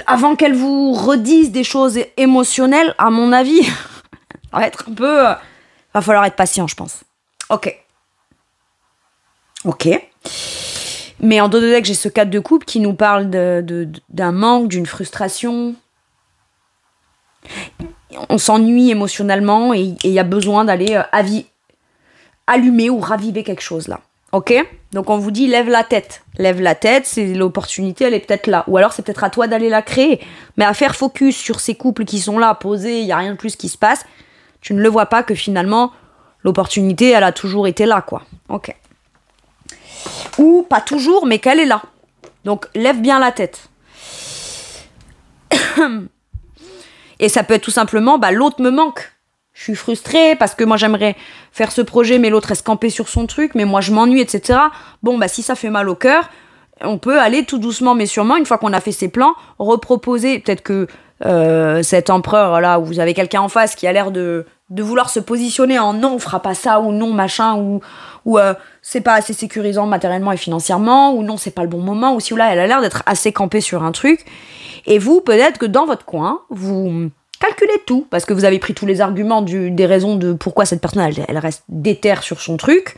avant qu'elle vous redise des choses émotionnelles, à mon avis, ça va être un peu... va falloir être patient, je pense. Ok. Mais en dos de deck, j'ai ce cadre de couple qui nous parle d'un manque, d'une frustration. On s'ennuie émotionnellement et il y a besoin d'aller allumer ou raviver quelque chose là. Ok ? Donc on vous dit lève la tête. Lève la tête, c'est l'opportunité, elle est peut-être là. Ou alors c'est peut-être à toi d'aller la créer. Mais à faire focus sur ces couples qui sont là, posés, il n'y a rien de plus qui se passe, tu ne le vois pas que finalement l'opportunité, elle a toujours été là, quoi. Ok. Ou pas toujours, mais qu'elle est là. Donc lève bien la tête. Et ça peut être tout simplement, l'autre me manque. Je suis frustrée parce que moi j'aimerais faire ce projet, mais l'autre reste campé sur son truc, mais moi je m'ennuie, etc. Si ça fait mal au cœur, on peut aller tout doucement mais sûrement, une fois qu'on a fait ses plans, reproposer. Peut-être que cet empereur là, où vous avez quelqu'un en face qui a l'air de vouloir se positionner en non, on fera pas ça, ou non, machin, ou c'est pas assez sécurisant matériellement et financièrement, ou non, c'est pas le bon moment, ou si ou là, elle a l'air d'être assez campée sur un truc. Et vous, peut-être que dans votre coin, vous calculez tout, parce que vous avez pris tous les arguments des raisons de pourquoi cette personne, elle reste déterre sur son truc,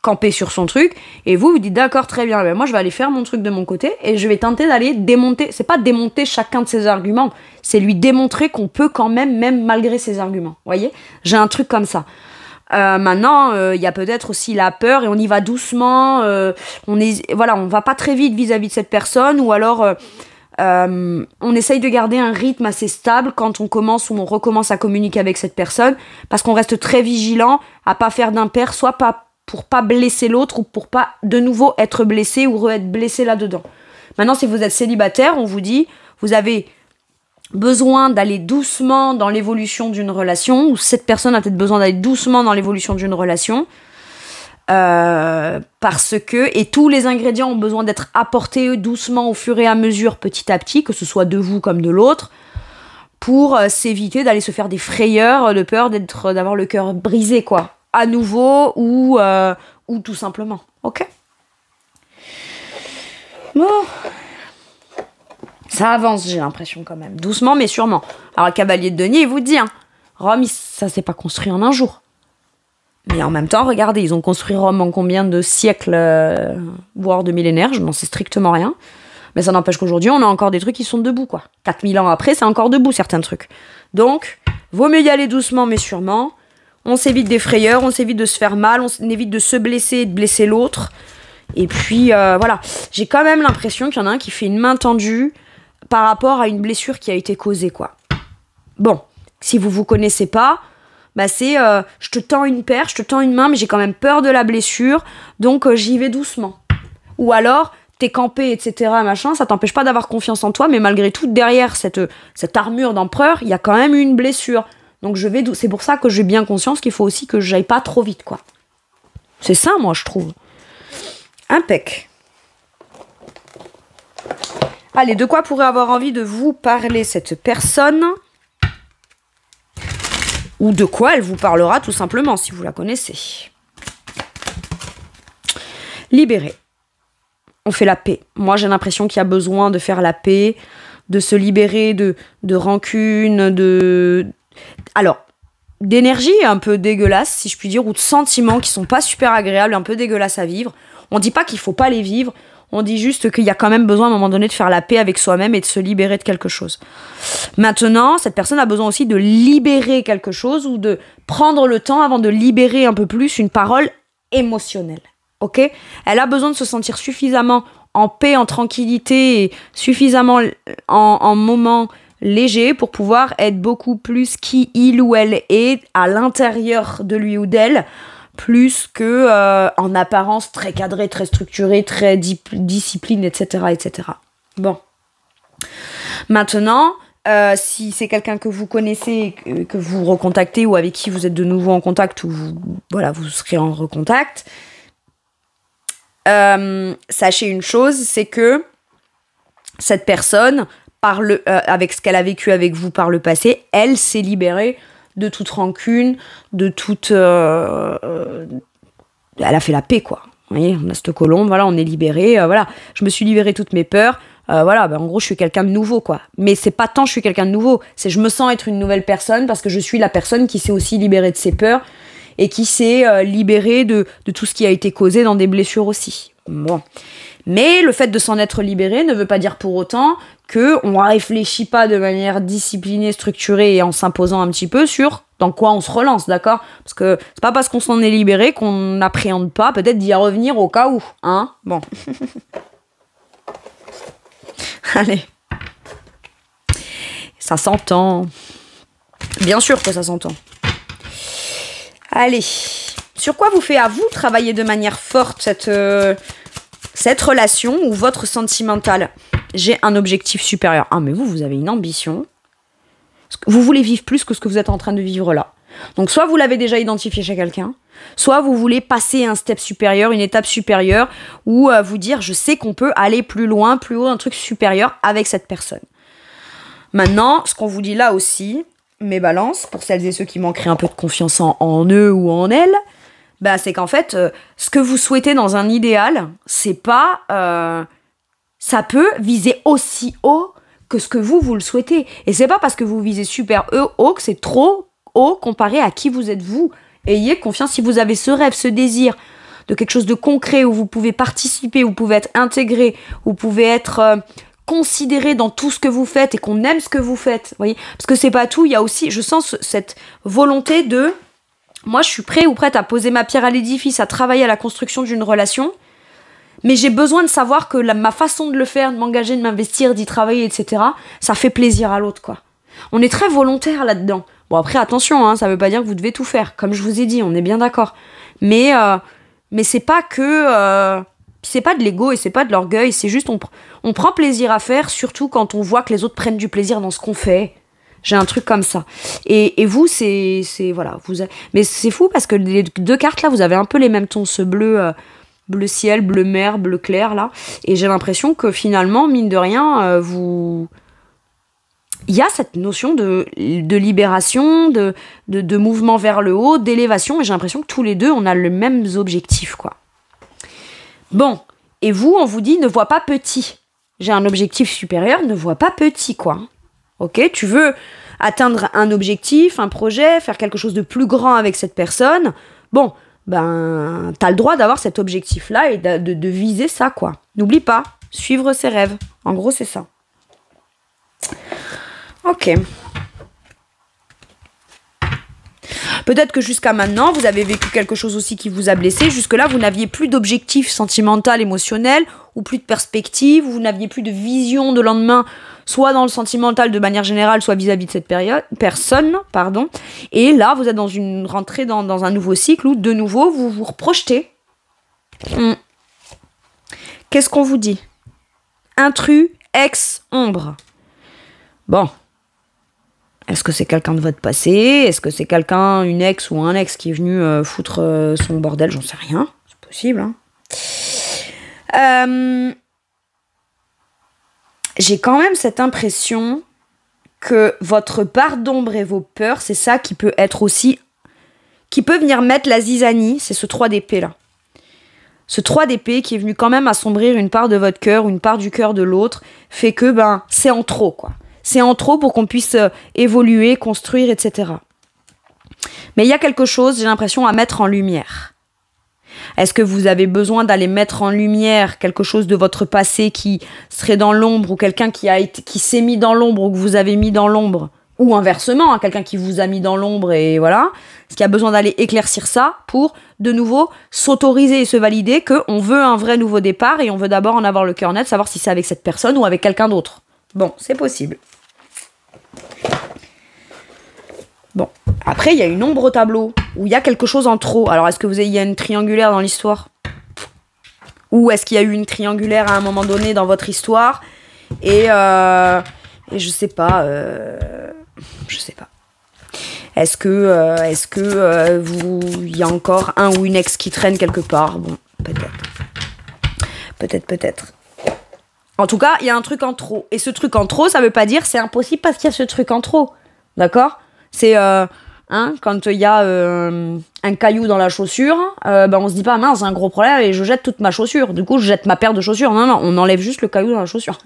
campée sur son truc, et vous dites d'accord, très bien, moi je vais aller faire mon truc de mon côté, et je vais tenter d'aller démonter, c'est pas démonter chacun de ses arguments, c'est lui démontrer qu'on peut quand même malgré ses arguments, voyez, j'ai un truc comme ça. Maintenant, il y a peut-être aussi la peur, et on y va doucement, on va pas très vite vis-à-vis de cette personne, ou alors on essaye de garder un rythme assez stable quand on commence ou on recommence à communiquer avec cette personne, parce qu'on reste très vigilant à pas faire d'impair, soit pas pour pas blesser l'autre ou pour pas de nouveau être blessé ou re-être blessé là-dedans. Maintenant, si vous êtes célibataire, on vous dit, vous avez besoin d'aller doucement dans l'évolution d'une relation, ou cette personne a peut-être besoin d'aller doucement dans l'évolution d'une relation, parce que, et tous les ingrédients ont besoin d'être apportés doucement au fur et à mesure, petit à petit, que ce soit de vous comme de l'autre, pour s'éviter d'aller se faire des frayeurs, de peur d'avoir le cœur brisé, quoi, à nouveau, ou tout simplement. Ok ? Bon. Ça avance, j'ai l'impression, quand même. Doucement, mais sûrement. Alors, le cavalier de denier, il vous dit, Rome, ça s'est pas construit en un jour. Mais en même temps, regardez, ils ont construit Rome en combien de siècles, voire de millénaires, je n'en sais strictement rien. Mais ça n'empêche qu'aujourd'hui, on a encore des trucs qui sont debout, quoi. 4000 ans après, c'est encore debout, certains trucs. Donc, vaut mieux y aller doucement, mais sûrement. On s'évite des frayeurs, on s'évite de se faire mal, on évite de se blesser et de blesser l'autre. Et puis, voilà. J'ai quand même l'impression qu'il y en a un qui fait une main tendue par rapport à une blessure qui a été causée, quoi. Bon, si vous vous connaissez pas, bah c'est je te tends une perche, je te tends une main, mais j'ai quand même peur de la blessure, donc j'y vais doucement. Ou alors, t'es campé, etc., machin, ça t'empêche pas d'avoir confiance en toi, mais malgré tout, derrière cette armure d'empereur, il y a quand même une blessure. Donc c'est pour ça que j'ai bien conscience qu'il faut aussi que j'aille pas trop vite, quoi. C'est ça, moi, je trouve. Impec. Allez, de quoi pourrait avoir envie de vous parler cette personne? Ou de quoi elle vous parlera, tout simplement, si vous la connaissez. Libéré. On fait la paix. Moi, j'ai l'impression qu'il y a besoin de faire la paix, de se libérer de rancune, d'énergie un peu dégueulasse, si je puis dire, ou de sentiments qui sont pas super agréables, un peu dégueulasses à vivre. On dit pas qu'il faut pas les vivre, on dit juste qu'il y a quand même besoin à un moment donné de faire la paix avec soi-même et de se libérer de quelque chose. Maintenant, cette personne a besoin aussi de libérer quelque chose ou de prendre le temps avant de libérer un peu plus une parole émotionnelle. Ok ? Elle a besoin de se sentir suffisamment en paix, en tranquillité et suffisamment en moment léger pour pouvoir être beaucoup plus qui il ou elle est à l'intérieur de lui ou d'elle, plus que en apparence très cadré, très structuré, très discipline, etc., etc. Bon. Maintenant, si c'est quelqu'un que vous connaissez, que vous recontactez ou avec qui vous êtes de nouveau en contact ou vous serez en recontact, sachez une chose, c'est que cette personne, avec ce qu'elle a vécu avec vous par le passé, elle s'est libérée de toute rancune, de toute... elle a fait la paix, quoi. Vous voyez, on a cette colombe, voilà, on est libéré, voilà. Je me suis libérée de toutes mes peurs, voilà, en gros, je suis quelqu'un de nouveau, quoi. Mais c'est pas tant je suis quelqu'un de nouveau, c'est je me sens être une nouvelle personne parce que je suis la personne qui s'est aussi libérée de ses peurs et qui s'est libérée de tout ce qui a été causé dans des blessures aussi. Bon. Mais le fait de s'en être libéré ne veut pas dire pour autant qu'on ne réfléchit pas de manière disciplinée, structurée et en s'imposant un petit peu sur dans quoi on se relance, d'accord ? Parce que c'est pas parce qu'on s'en est libéré qu'on n'appréhende pas peut-être d'y revenir au cas où, hein ? Bon. Allez. Ça s'entend. Bien sûr que ça s'entend. Allez. Sur quoi vous fait à vous travailler de manière forte cette relation ou votre sentimental ? J'ai un objectif supérieur. Ah, mais vous avez une ambition. Vous voulez vivre plus que ce que vous êtes en train de vivre là. Donc, soit vous l'avez déjà identifié chez quelqu'un, soit vous voulez passer un step supérieur, une étape supérieure, ou vous dire, je sais qu'on peut aller plus loin, plus haut, un truc supérieur avec cette personne. Maintenant, ce qu'on vous dit là aussi, mes balances, pour celles et ceux qui manqueraient un peu de confiance en eux ou en elles, bah, c'est qu'en fait, ce que vous souhaitez dans un idéal, c'est pas... ça peut viser aussi haut que ce que vous le souhaitez. Et c'est pas parce que vous visez super haut que c'est trop haut comparé à qui vous êtes vous. Ayez confiance, si vous avez ce rêve, ce désir de quelque chose de concret où vous pouvez participer, où vous pouvez être intégré, où vous pouvez être considéré dans tout ce que vous faites et qu'on aime ce que vous faites. Voyez, parce que c'est pas tout, il y a aussi, je sens cette volonté de... Moi, je suis prêt ou prête à poser ma pierre à l'édifice, à travailler à la construction d'une relation, mais j'ai besoin de savoir que ma façon de le faire, de m'engager, de m'investir, d'y travailler, etc., ça fait plaisir à l'autre, quoi. On est très volontaire là-dedans. Bon, après, attention, hein, ça veut pas dire que vous devez tout faire. Comme je vous ai dit, on est bien d'accord. Mais c'est pas que... c'est pas de l'ego et c'est pas de l'orgueil, c'est juste on prend plaisir à faire, surtout quand on voit que les autres prennent du plaisir dans ce qu'on fait. J'ai un truc comme ça. Et vous, c'est voilà. Mais c'est fou parce que les deux cartes là, vous avez un peu les mêmes tons, ce bleu, bleu ciel, bleu mer, bleu clair là. Et j'ai l'impression que finalement, mine de rien, il y a cette notion de libération, de mouvement vers le haut, d'élévation. Et j'ai l'impression que tous les deux, on a les mêmes objectifs, quoi. Bon. Et vous, on vous dit, ne vois pas petit. J'ai un objectif supérieur, ne vois pas petit, quoi. Ok, tu veux atteindre un objectif, un projet, faire quelque chose de plus grand avec cette personne. Bon, ben, t'as le droit d'avoir cet objectif-là et de viser ça, quoi. N'oublie pas, suivre ses rêves. En gros, c'est ça. Ok. Peut-être que jusqu'à maintenant, vous avez vécu quelque chose aussi qui vous a blessé. Jusque-là, vous n'aviez plus d'objectif sentimental, émotionnel, ou plus de perspective, ou vous n'aviez plus de vision de lendemain soit dans le sentimental de manière générale, soit vis-à-vis de cette personne, pardon. Et là, vous êtes dans une rentrée dans un nouveau cycle où, de nouveau, vous vous reprojetez. Qu'est-ce qu'on vous dit? Intrus, ex, ombre. Bon. Est-ce que c'est quelqu'un de votre passé? Est-ce que c'est quelqu'un, une ex ou un ex qui est venu foutre son bordel? J'en sais rien. C'est possible, hein. J'ai quand même cette impression que votre part d'ombre et vos peurs, c'est ça qui peut être aussi... qui peut venir mettre la zizanie, c'est ce 3 d'épée là. Ce 3 d'épée qui est venu quand même assombrir une part de votre cœur, une part du cœur de l'autre, fait que c'est en trop, quoi. C'est en trop pour qu'on puisse évoluer, construire, etc. Mais il y a quelque chose, j'ai l'impression, à mettre en lumière. Est-ce que vous avez besoin d'aller mettre en lumière quelque chose de votre passé qui serait dans l'ombre, ou quelqu'un qui s'est mis dans l'ombre, ou que vous avez mis dans l'ombre, ou inversement, hein, quelqu'un qui vous a mis dans l'ombre, et voilà. Est-ce qu'il y a besoin d'aller éclaircir ça pour, de nouveau, s'autoriser et se valider qu'on veut un vrai nouveau départ, et on veut d'abord en avoir le cœur net, savoir si c'est avec cette personne ou avec quelqu'un d'autre. Bon, c'est possible. Bon, après, il y a une ombre au tableau, où il y a quelque chose en trop. Alors, est-ce que il y a une triangulaire dans l'histoire? Ou est-ce qu'il y a eu une triangulaire à un moment donné dans votre histoire? Et je sais pas. Je sais pas. Est-ce que il y a encore un ou une ex qui traîne quelque part? Bon, peut-être. En tout cas, il y a un truc en trop. Et ce truc en trop, ça veut pas dire c'est impossible parce qu'il y a ce truc en trop. D'accord? C'est, quand il y a un caillou dans la chaussure, on se dit pas, mince, j'ai un gros problème et je jette toute ma chaussure. Du coup, je jette ma paire de chaussures. Non, on enlève juste le caillou dans la chaussure.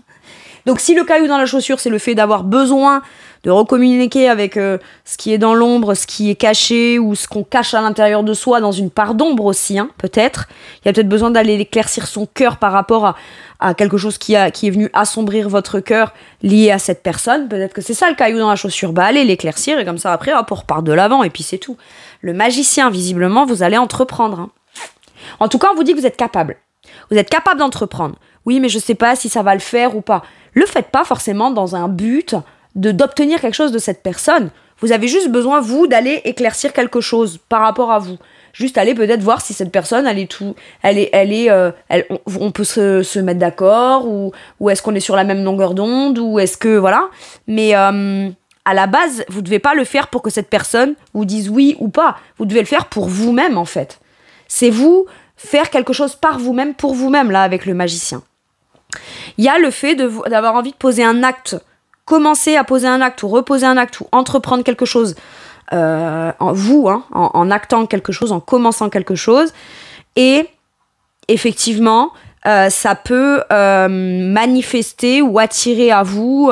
Donc, si le caillou dans la chaussure, c'est le fait d'avoir besoin de recommuniquer avec ce qui est dans l'ombre, ce qui est caché ou ce qu'on cache à l'intérieur de soi dans une part d'ombre aussi, hein, peut-être. Il y a peut-être besoin d'aller éclaircir son cœur par rapport à quelque chose qui est venu assombrir votre cœur lié à cette personne. Peut-être que c'est ça le caillou dans la chaussure. Allez l'éclaircir et comme ça après, hop, on repart de l'avant et puis c'est tout. Le magicien, visiblement, vous allez entreprendre. Hein. En tout cas, on vous dit que vous êtes capable. Vous êtes capable d'entreprendre. Oui, mais je sais pas si ça va le faire ou pas. Le faites pas forcément dans un but d'obtenir quelque chose de cette personne. Vous avez juste besoin, vous, d'aller éclaircir quelque chose par rapport à vous. Juste aller peut-être voir si cette personne, on peut se mettre d'accord, ou est-ce qu'on est sur la même longueur d'onde, ou est-ce que, voilà. Mais à la base, vous devez pas le faire pour que cette personne vous dise oui ou pas. Vous devez le faire pour vous-même, en fait. C'est vous faire quelque chose par vous-même, pour vous-même, là, avec le magicien. Il y a le fait d'avoir envie de poser un acte, commencer à poser un acte, ou reposer un acte, ou entreprendre quelque chose, en actant quelque chose, en commençant quelque chose. Et effectivement, ça peut manifester ou attirer à vous...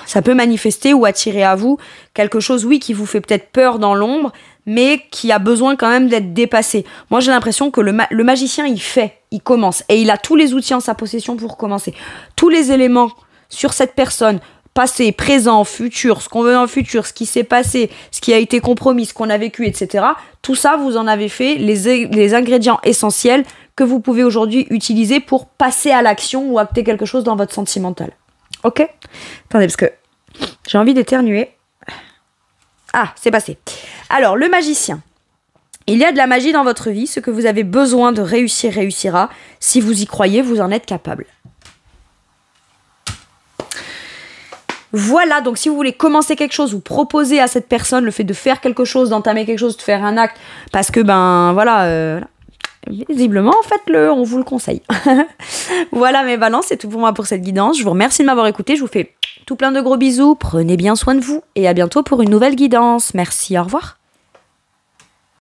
ça peut manifester ou attirer à vous quelque chose, oui, qui vous fait peut-être peur dans l'ombre, mais qui a besoin quand même d'être dépassé. Moi, j'ai l'impression que le magicien, il commence. Et il a tous les outils en sa possession pour commencer. Tous les éléments sur cette personne, passé, présent, futur, ce qu'on veut dans le futur, ce qui s'est passé, ce qui a été compromis, ce qu'on a vécu, etc. Tout ça, vous en avez fait les ingrédients essentiels que vous pouvez aujourd'hui utiliser pour passer à l'action ou acter quelque chose dans votre sentimental. Ok? Attendez, parce que j'ai envie d'éternuer. Ah, c'est passé. Alors, le magicien. Il y a de la magie dans votre vie. Ce que vous avez besoin de réussir, réussira. Si vous y croyez, vous en êtes capable. Voilà, donc si vous voulez commencer quelque chose ou proposer à cette personne le fait de faire quelque chose, d'entamer quelque chose, de faire un acte, parce que, visiblement, faites-le, on vous le conseille. Voilà mes balances, c'est tout pour moi pour cette guidance. Je vous remercie de m'avoir écouté, je vous fais tout plein de gros bisous, prenez bien soin de vous et à bientôt pour une nouvelle guidance. Merci, au revoir.